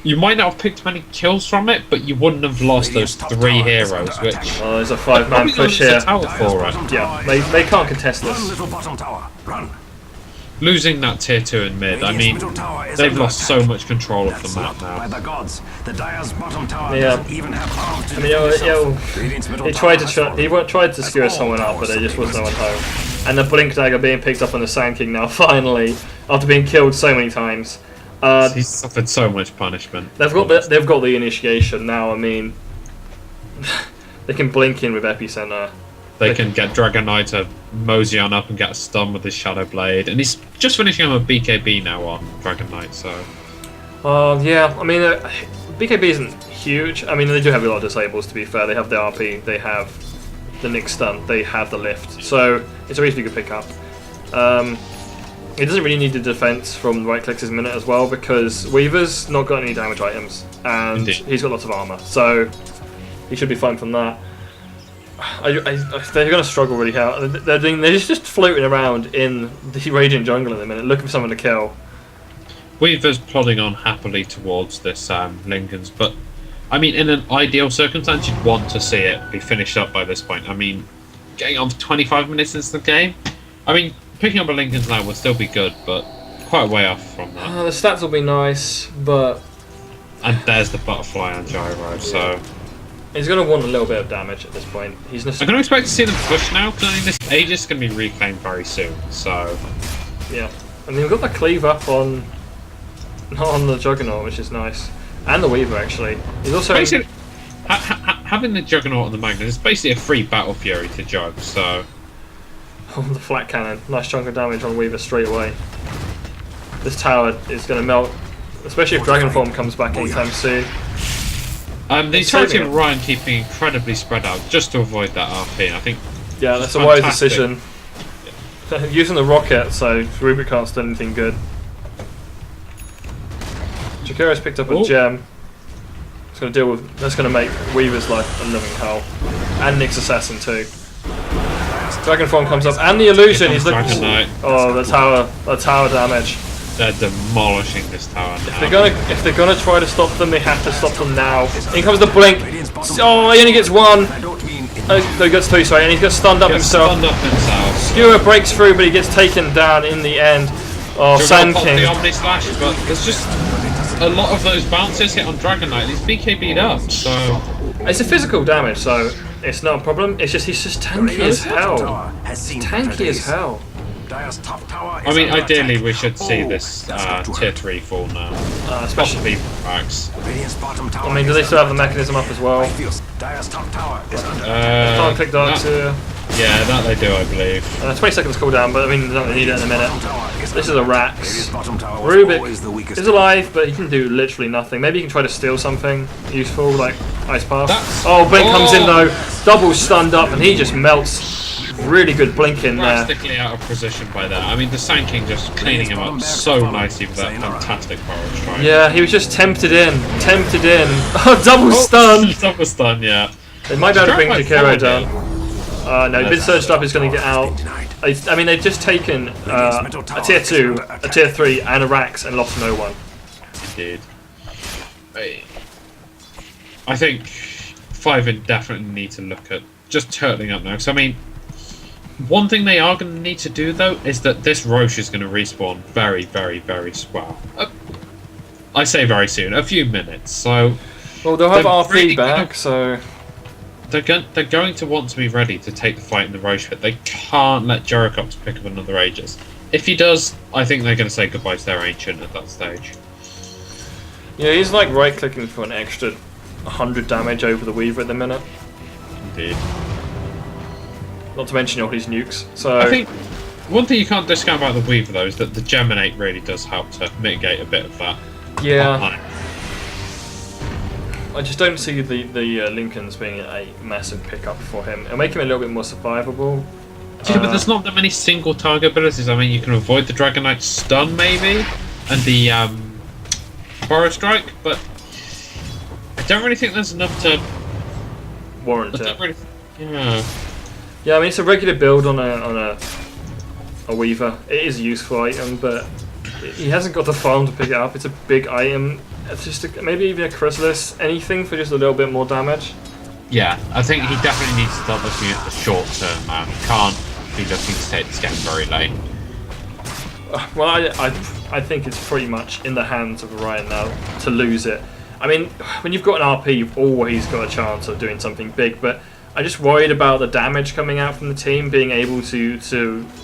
you might not have picked many kills from it, but you wouldn't have lost those 3 heroes, which... Oh, there's a 5-man push here. Yeah, they can't contest this. Losing that tier 2 in mid, I mean, they've lost so much control of the map now. Yeah. I mean, he tried to skewer someone up, but there just was no one home. And the Blink Dagger being picked up on the Sand King now, finally, after being killed so many times. He's suffered so much punishment. They've got the initiation now. I mean, they can blink in with Epicenter. They can get Dragon Knight to mosey on up and get a stun with his Shadow Blade, and he's just finishing him a BKB now on Dragon Knight. So, yeah, I mean, BKB isn't huge. I mean, they do have a lot of disables. To be fair, they have the RP, they have the Nyx stun, they have the lift, so it's a reasonably good pickup. It doesn't really need the defense from right clicks this minute as well, because Weaver's not got any damage items, and he's got lots of armor, so he should be fine from that. They're going to struggle really hard. They're just floating around in the Radiant jungle at the minute, looking for someone to kill. Weaver's plodding on happily towards this Lincoln's, but I mean, in an ideal circumstance, you'd want to see it be finished up by this point. I mean, getting on for 25 minutes into the game. I mean, picking up a Lincoln's now will still be good, but quite a way off from that. The stats will be nice, but... And there's the butterfly on Gyro, so... He's going to want a little bit of damage at this point. He's I'm going to expect to see them push now, because I think this Aegis is going to be reclaimed very soon, so... Yeah. I mean, we've got the cleave up on the Juggernaut, which is nice. And the Weaver, actually. He's also... Basically, having the Juggernaut and the Magnus is basically a free Battle Fury to Jug, so... Oh, the flat cannon. Nice chunk of damage on Weaver straight away. This tower is going to melt, especially if Dragon Form comes back anytime soon. The entirety of Orion keeping incredibly spread out just to avoid that RP, I think. Yeah, that's a wise decision. Yeah. Using the rocket, so Rubik can't stun anything good. Jakiro's picked up a gem. It's going to deal with. That's going to make Weaver's life a living hell, and Nyx Assassin too. Dragon Form comes up, and the illusion. He's looking. Oh, the tower damage. They're demolishing this tower now. If they're gonna try to stop them, they have to stop them now. In comes the blink. Oh, he only gets 1. No, he gets 2. Sorry, and he gets stunned up himself. Skewer breaks through, but he gets taken down in the end. Oh, Sand King. The Omni Slash, but there's just a lot of those bounces hit on Dragon Knight. He's BKB'd up, so it's a physical damage, so it's not a problem. It's just he's just tanky as hell. Tanky as hell. I mean, ideally we should see this tier 3 fall now. Especially Max. I mean, do they still have the mechanism up as well? Can't click dark too. Yeah, that they do, I believe. 20 seconds cooldown, but I mean, they're not going to need it in a minute. This is a Rax. Radiant's bottom tower was Rubik always the weakest. is alive, but he can do literally nothing. Maybe he can try to steal something useful, like Ice Path. Oh, Blink comes in though. Double stunned up, and he just melts. Really good blink in there. Drastically out of position by that. I mean, the Sand King just cleaning him up so nicely with that fantastic power strike. Yeah, he was just tempted in. Oh, double stun! Double stun, yeah. They might be able to bring Jakiro down. No, Bid surged up is going to get out. I mean, they've just taken a tier 2, a tier 3, and a Rax and lost no one. Indeed. I think 5 definitely need to look at just turtling up now. Because, I mean, one thing they are going to need to do, though, is that this Roche is going to respawn very, very, very well. I say very soon, a few minutes. So, well, they'll have RP really back, so they're going to want to be ready to take the fight in the Roche pit. They can't let Jerichops pick up another Aegis. If he does, I think they're going to say goodbye to their Ancient at that stage. yeah, he's like right-clicking for an extra 100 damage over the Weaver at the minute. Indeed. Not to mention all these nukes. So I think one thing you can't discount about the Weaver, though, is that the Geminate really does help to mitigate a bit of that. yeah, I just don't see the Lincolns being a massive pickup for him. It'll make him a little bit more survivable. Yeah, but there's not that many single target abilities. I mean, you can avoid the Dragonite stun maybe, and the Burrow Strike, but I don't really think there's enough to warrant it. really, yeah. Yeah, I mean it's a regular build on a Weaver. It is a useful item, but he hasn't got the farm to pick it up. It's a big item. It's just maybe even a Chrysalis, anything for just a little bit more damage. Yeah, I think he definitely needs to start looking at the short term, man. He can't be looking to take this game very late. Well, I think it's pretty much in the hands of Orion now to lose it. I mean, when you've got an RP, you've always got a chance of doing something big, but I'm just worried about the damage coming out from the team being able to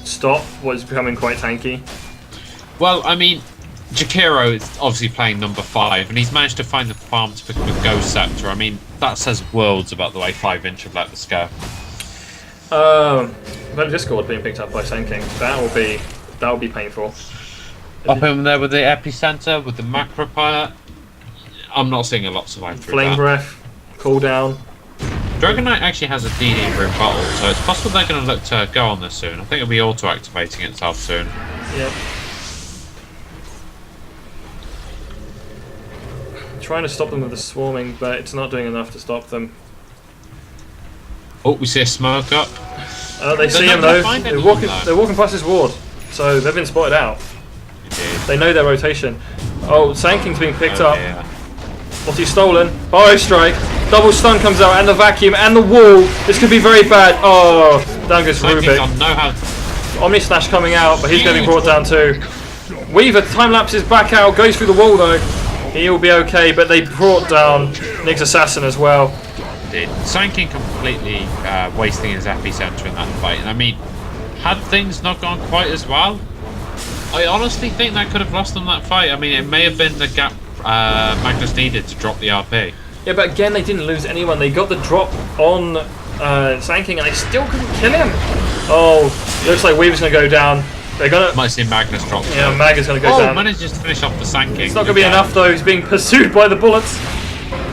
stop what is becoming quite tanky. Well, I mean, Jakiro is obviously playing number 5, and he's managed to find the farm to pick up a Ghost Scepter. I mean, that says worlds about the way 5-inch have let this go. That Discord being picked up by Sand King, that will be painful. Up in there with the Epicenter, with the Macro Pilot. I'm not seeing a lot survive through Flame that. Breath, cooldown. Dragonite actually has a DD in rebuttal, so it's possible they're going to look to go on this soon. I think it'll be auto-activating itself soon. Yep. Trying to stop them with the swarming, but it's not doing enough to stop them. Oh, we see a smoke up. They see him though. They're walking past his ward, so they've been spotted out. They know their rotation. Oh, Sand King's being picked up. Yeah. What's he stolen? Burrow Strike. Double stun comes out, and the vacuum, and the wall. This could be very bad. Oh, down goes Rubik. Omni Slash coming out, but he's going to be brought down too. Weaver time lapses back out, goes through the wall though. He'll be okay, but they brought down Nick's Assassin as well. Sand King completely wasting his epicenter in that fight. And I mean, had things not gone quite as well, I honestly think that could have lost them that fight. I mean, it may have been the gap Magnus needed to drop the RP. Yeah, but again, they didn't lose anyone. They got the drop on Sand King, and they still couldn't kill him. Oh, looks like Weaver's going to go down. They're gonna. Might see Magnus drop. Yeah, Mag is going to go down. Manages to finish off the Sand King. It's not going to be enough though. He's being pursued by the bullets.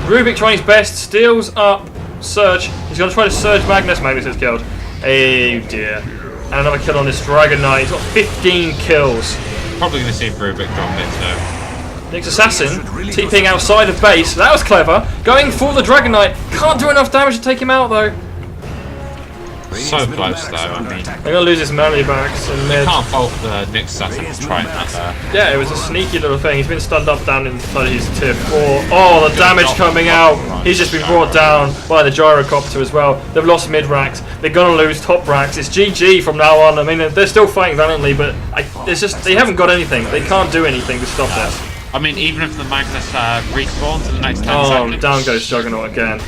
Rubik trying his best, steals up Surge. He's going to try to Surge Magnus. Magnus is killed. Oh dear. And another kill on this Dragonite. He's got 15 kills. Probably going to see Rubik drop it though. Nick's Assassin TPing outside of base. That was clever. Going for the Dragonite. Can't do enough damage to take him out though. So close though, I mean. They're going to lose his melee backs in mid. Can't fault the Nick's Assassin for trying that there. Yeah, it was a sneaky little thing. He's been stunned up down inside his tier 4. Oh, the damage coming out. He's just been brought down by the gyrocopter as well. They've lost mid racks. They're going to lose top racks. It's GG from now on. I mean, they're still fighting valiantly, but it's just they haven't got anything. They can't do anything to stop this. I mean, even if the Magnus respawns in the next 10 seconds. Oh, down goes Juggernaut again.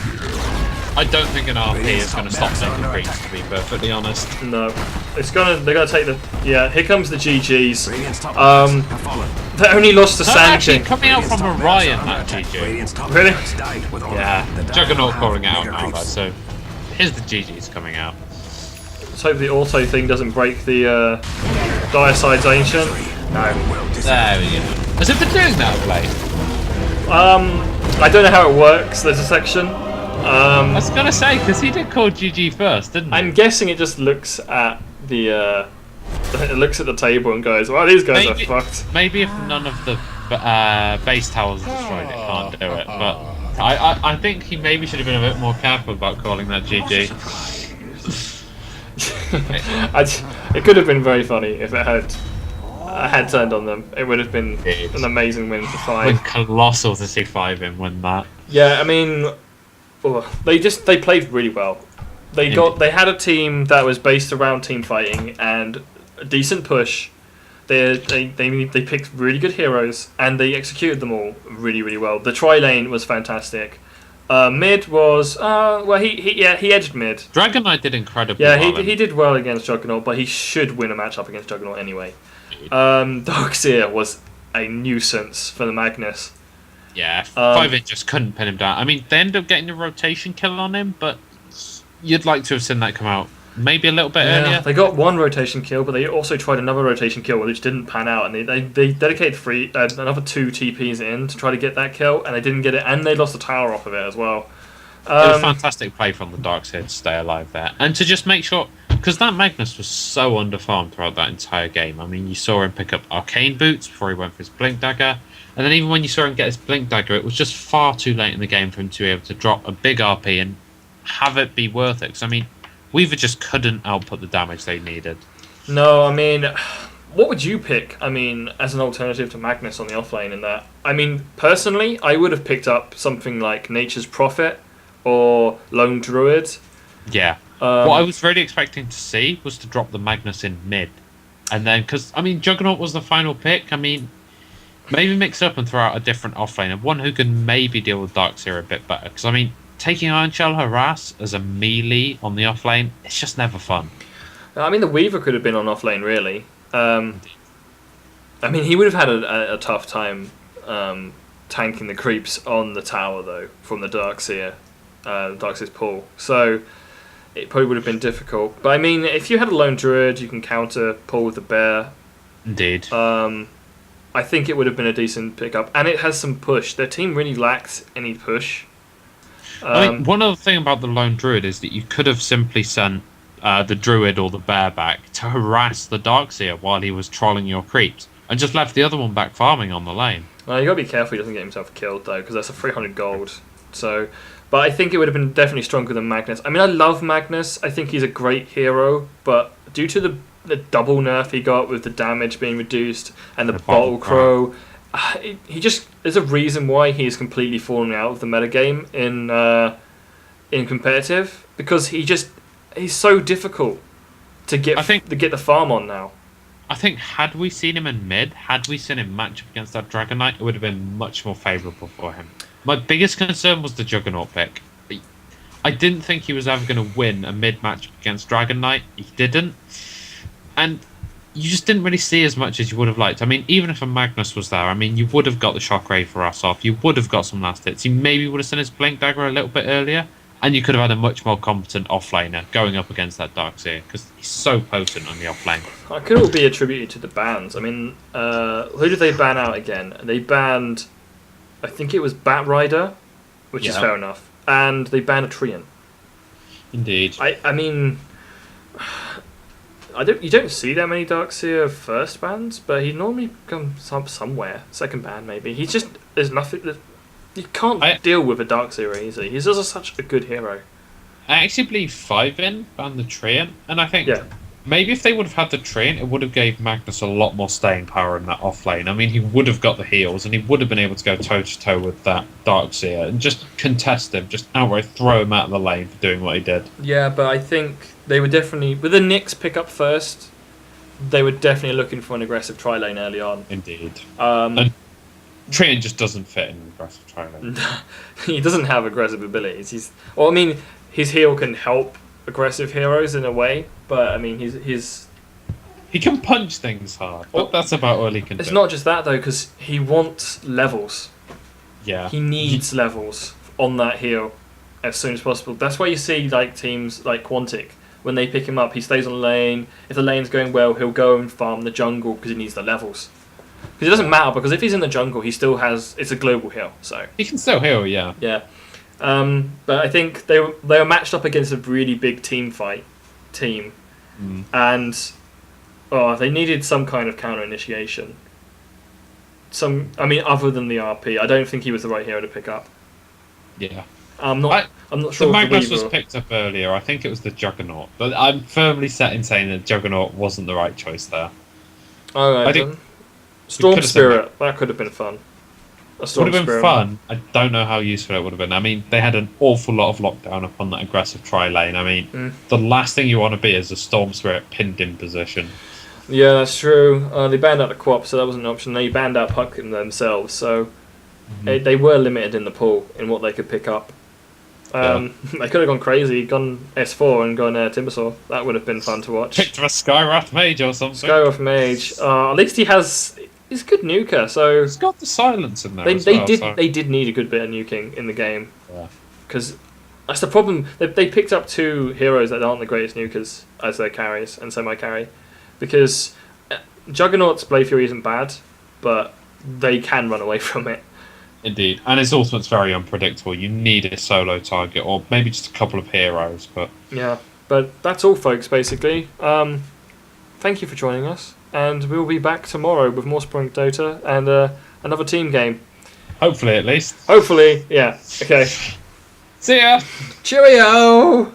I don't think an RP is going to stop making creeps, to be perfectly honest. No. They're gonna take the... Yeah, here comes the GGs. They only lost to Sand King. Coming out from Orion, that GG. Really? Yeah. Juggernaut calling it out now, though, so here's the GGs coming out. Let's hope the auto thing doesn't break the Dire Side's Ancient. No. There we go. Has it been doing that of late? I don't know how it works. There's a section. I was gonna say, because he did call GG first, didn't he? I'm guessing it just looks at the table and goes, "Well, these guys are fucked." Maybe if none of the base towers are destroyed, it can't do it. But I think he maybe should have been a bit more careful about calling that GG. It could have been very funny if it had turned on them. It would have been an amazing win for 5. Been colossal to see 5 in win that. Yeah, I mean, they played really well. They had a team that was based around team fighting and a decent push. They picked really good heroes and they executed them all really, really well. The tri lane was fantastic. Mid was he edged mid. Dragon Knight did incredibly well. Yeah, he did well against Juggernaut, but he should win a matchup against Juggernaut anyway. Darkseer was a nuisance for the Magnus. Yeah, 5 just couldn't pin him down. I mean, they ended up getting a rotation kill on him, but you'd like to have seen that come out maybe a little bit earlier. They got one rotation kill, but they also tried another rotation kill, which didn't pan out, and they dedicated another 2 TPs in to try to get that kill, and they didn't get it, and they lost the tower off of it as well. It was a fantastic play from the Darkseer to stay alive there, and to just make sure, because that Magnus was so underfarmed throughout that entire game. I mean, you saw him pick up Arcane Boots before he went for his Blink Dagger, and then even when you saw him get his Blink Dagger, it was just far too late in the game for him to be able to drop a big RP and have it be worth it. Because, I mean, Weaver just couldn't output the damage they needed. No, I mean, what would you pick, I mean, as an alternative to Magnus on the offlane in that? I mean, personally, I would have picked up something like Nature's Prophet or Lone Druid. Yeah. What I was really expecting to see was to drop the Magnus in mid. And then, because, I mean, Juggernaut was the final pick. I mean, maybe mix up and throw out a different offlaner, one who can maybe deal with Darkseer a bit better. Because, I mean, taking Iron Shell Harass as a melee on the offlane, it's just never fun. I mean, the Weaver could have been on offlane, really. I mean, he would have had a tough time tanking the creeps on the tower, though, from the Darkseer's pool. So it probably would have been difficult. But, I mean, if you had a Lone Druid, you can counter pull with the bear. Indeed. I think it would have been a decent pickup. And it has some push. Their team really lacked any push. I mean, one other thing about the Lone Druid is that you could have simply sent the Druid or the Bear back to harass the Darkseer while he was trolling your creeps, and just left the other one back farming on the lane. Well, you got to be careful he doesn't get himself killed, though, because that's a 300 gold. So, but I think it would have been definitely stronger than Magnus. I mean, I love Magnus. I think he's a great hero, but due to the double nerf he got with the damage being reduced and the Bottle Crow, he just, there's a reason why he's completely fallen out of the metagame in competitive, because he's so difficult to get the farm on now. I think had we seen him in mid, had we seen him match up against that Dragon Knight, it would have been much more favourable for him. My biggest concern was the Juggernaut pick. I didn't think he was ever going to win a mid match against Dragon Knight. He didn't. And you just didn't really see as much as you would have liked. I mean, even if a Magnus was there, I mean, you would have got the Shockwave for us off. You would have got some last hits. You maybe would have sent his Blink Dagger a little bit earlier. And you could have had a much more competent offlaner going up against that Darkseer, because he's so potent on the offlane. It could all be attributed to the bans. I mean, who did they ban out again? They banned, I think it was Bat Rider, which is fair enough. And they banned a Treant. Indeed. I mean, you don't see that many Darkseer first bans, but he normally comes somewhere. Second ban, maybe. He's just, there's nothing. You can't deal with a Darkseer easily. He's just such a good hero. I actually believe 5-in banned the Treant, and I think maybe if they would have had the Treant, it would have gave Magnus a lot more staying power in that offlane. I mean, he would have got the heals, and he would have been able to go toe-to-toe with that Darkseer and just contest him, just outright throw him out of the lane for doing what he did. Yeah, but I think they were definitely, with the Nyx pick up first, they were definitely looking for an aggressive tri-lane early on. Indeed. And Treant just doesn't fit in aggressive tri-lane. He doesn't have aggressive abilities. His heal can help aggressive heroes in a way, but I mean, he can punch things hard, but that's about all he can do. It's not just that, though, because he wants levels. Yeah. He needs levels on that heal as soon as possible. That's why you see like teams like Quantic, when they pick him up, he stays on lane. If the lane's going well, he'll go and farm the jungle because he needs the levels. Because it doesn't matter, because if he's in the jungle, he still has... It's a global heal, so... He can still heal, yeah. Yeah. But I think they were matched up against a really big team. And they needed some kind of counter initiation. Other than the RP, I don't think he was the right hero to pick up. Yeah. I'm not sure. The Magnus was Weaver... picked up earlier. I think it was the Juggernaut, but I'm firmly set in saying that Juggernaut wasn't the right choice there. Alright, I think Storm Spirit, that could have been fun. Would have been fun. I don't know how useful it would have been. I mean, they had an awful lot of lockdown upon that aggressive tri-lane. I mean, the last thing you want to be is a Storm Spirit pinned in position. Yeah, that's true. They banned out the co-op, so that wasn't an option. They banned out Puck themselves, so they were limited in the pool in what they could pick up. They could have gone crazy, gone S4 and gone Timbersaw. That would have been fun to watch. Picked a Skywrath Mage or something. Skywrath Mage. At least he's a good nuker, so... He's got the silence in there They did need a good bit of nuking in the game. Because that's the problem. They picked up two heroes that aren't the greatest nukers as their carries and semi-carry. Because Juggernaut's Blade Fury isn't bad, but they can run away from it. Indeed. And his ultimate's very unpredictable. You need a solo target, or maybe just a couple of heroes. Yeah, but that's all, folks, basically. Thank you for joining us. And we'll be back tomorrow with more Sproink Dota and another team game. Hopefully, at least. Hopefully, yeah. Okay. See ya! Cheerio!